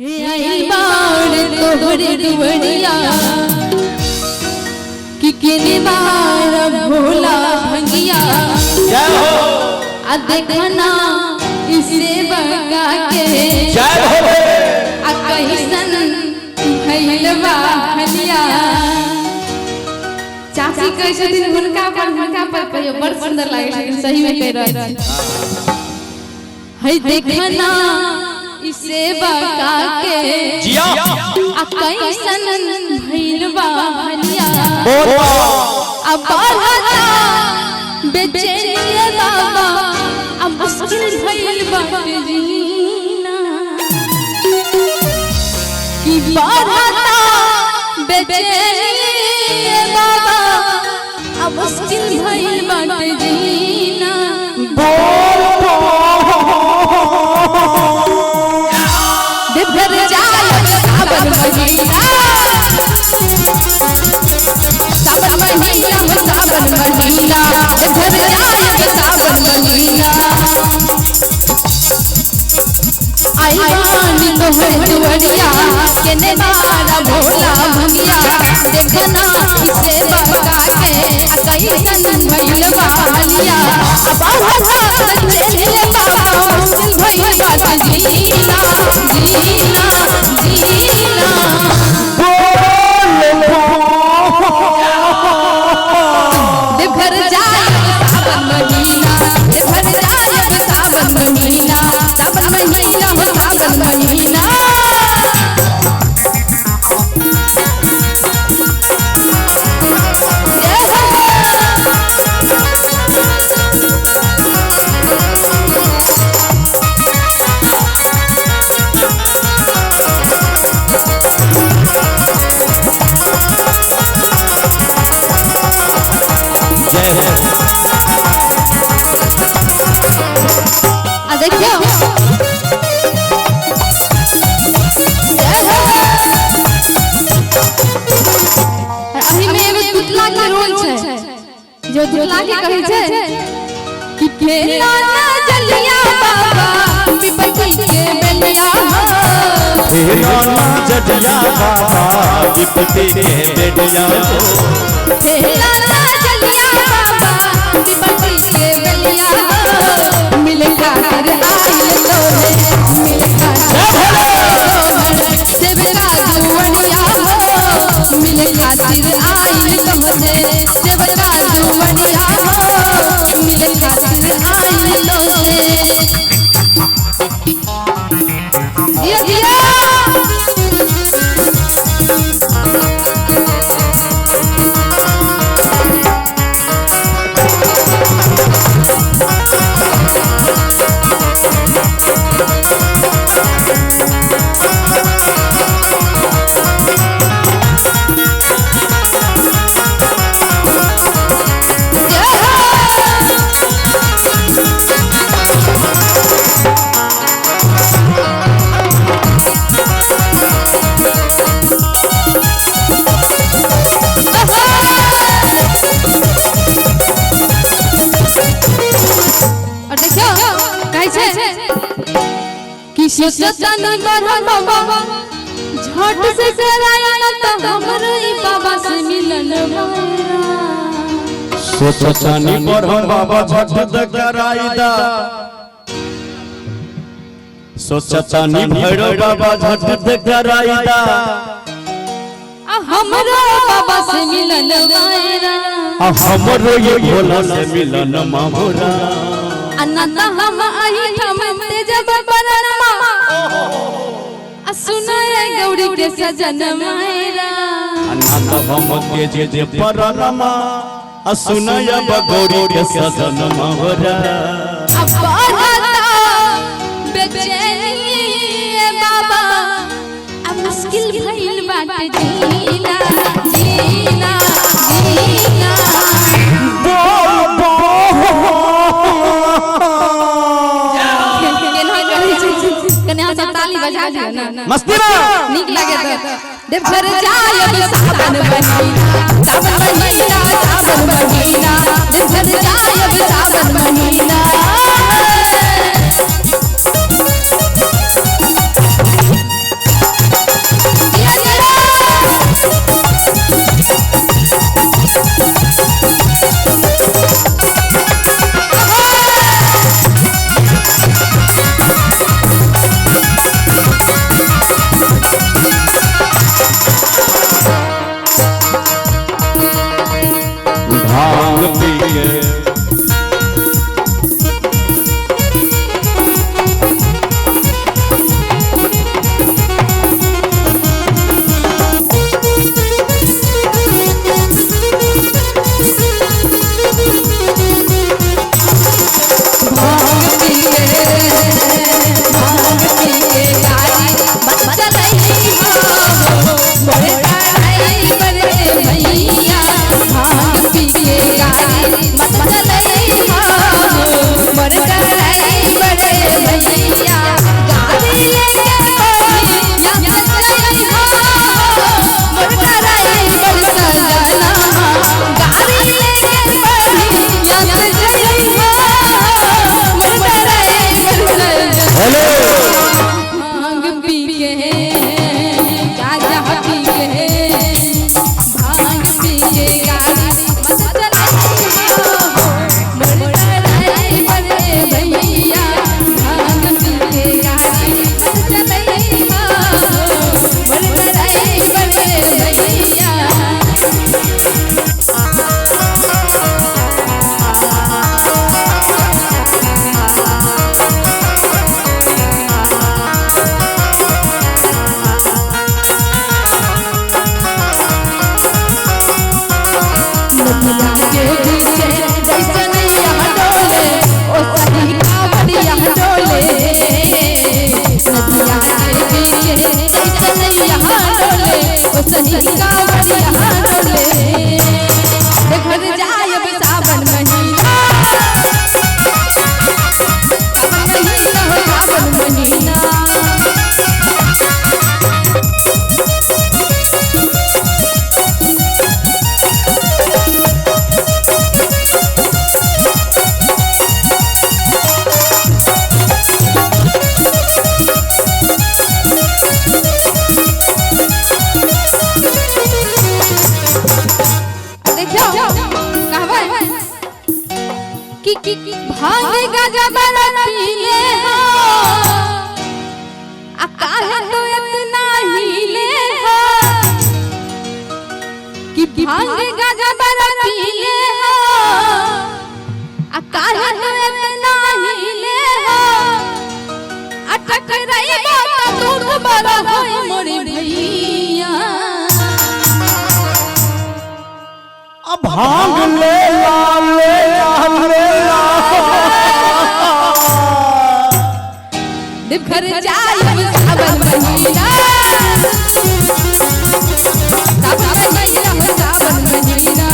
आई बाण तोहरे दुवड़िया कि किने बार भोला भंगिया जय हो आ देखना इसे बगा के जय हो आ कहिसन भइलवा हलिया चाची कैसे दिन हुनका पर कहियो बड़ सुंदर लागे लेकिन सही में कह रहल है देखना इसे बका के जिया आ कैसन भइलवा हलिया अब बढ़ता बेचैनिया बाबा अब मुश्किल भइल बाटे जीना कि बढ़ता बेचैनिया बाबा अब मुश्किल भइल बाटे जीना देवघर जाए सावन महीना सावन महीना घर जाए सावन महीना आई बानी तोहर दुवड़िया केने मारा भोला भंगिया देखना इसे बका के कैसन भइलवा हलिया अब हटा चले बाबा मुश्किल भइल बात जीना जीना जीना देवघर जाए सावन महीना देवघर जाए सावन महीना सावन महीना देखियो अभी में एगो पुतला के रोल छै जो पुतला के कहै छै कि खेला ना जलिया बाबा विपत्ति के बेलिया खेला ना जलिया बाबा विपत्ति के बेलिया खेला ना जलिया बाबा विपत्ति के बेलिया मिले खातिर आइल तोरे मिले खातिर सेवका दुवड़िया हो मिले खातिर आइल तोरे सेवका दुवड़िया हो मिले खातिर आइल तोरे दिया दिया सोचतानी बरहम बाबा झट से कराया न त हमर ई बाबा से मिलन सोचतानी बरहम बाबा झट से कराईदा सोचतानी भैरव बाबा झट से कराईदा हमरो बाबा से मिलन वायरा हमरो ये भोला से मिलन मामोरा अनंत हम आई हम जब बरनमा सुनाए गौरी के सजन मायरा अनंत हम के जे बरनमा सुनाए गौरी के सजन मामोरा अब बढ़ता बेचैनी बाबा अब मुश्किल भइल बाटे जीना जीना जीना मस्ती में नीक लगे तो देवघर जाए सावन महीना सावन महीना देवघर जाए सावन महीना के पीछे जैसे नैया डोले ओ सही कावड़िया डोले नदिया के पीछे जैसे नैया डोले ओ सही कावड़िया डोले घर जाए सावन महीना सावन महीना कि भांग गाजा बड़ा पीले हो आ काहे तो इतना हिले हो कि भांग गाजा बड़ा पीले हो आ काहे तो इतना हिले हो अटक रही बात दूध बड़ा होई मोरी भैया अब भांग ले घर जाए सावन महीना सावन महीना सावन महीना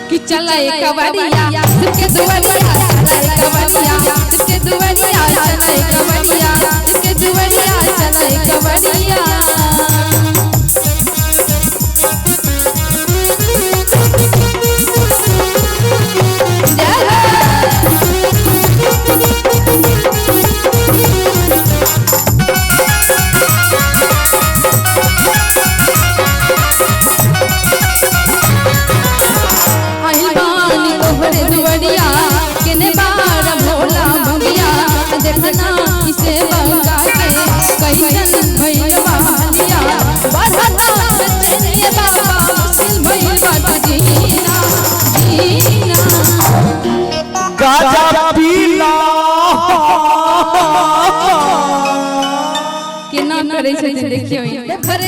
कि चले कवड़िया के दुवड़िया चले कवड़िया के दुवड़िया चले कवड़िया के दुवड़िया चले कवड़िया इसे बंगा के कैसन भइल बालिया बढ़ता चले बाबा मुश्किल भइल बात जीना जीना गाजा पीला के ना करे छै देखियो घर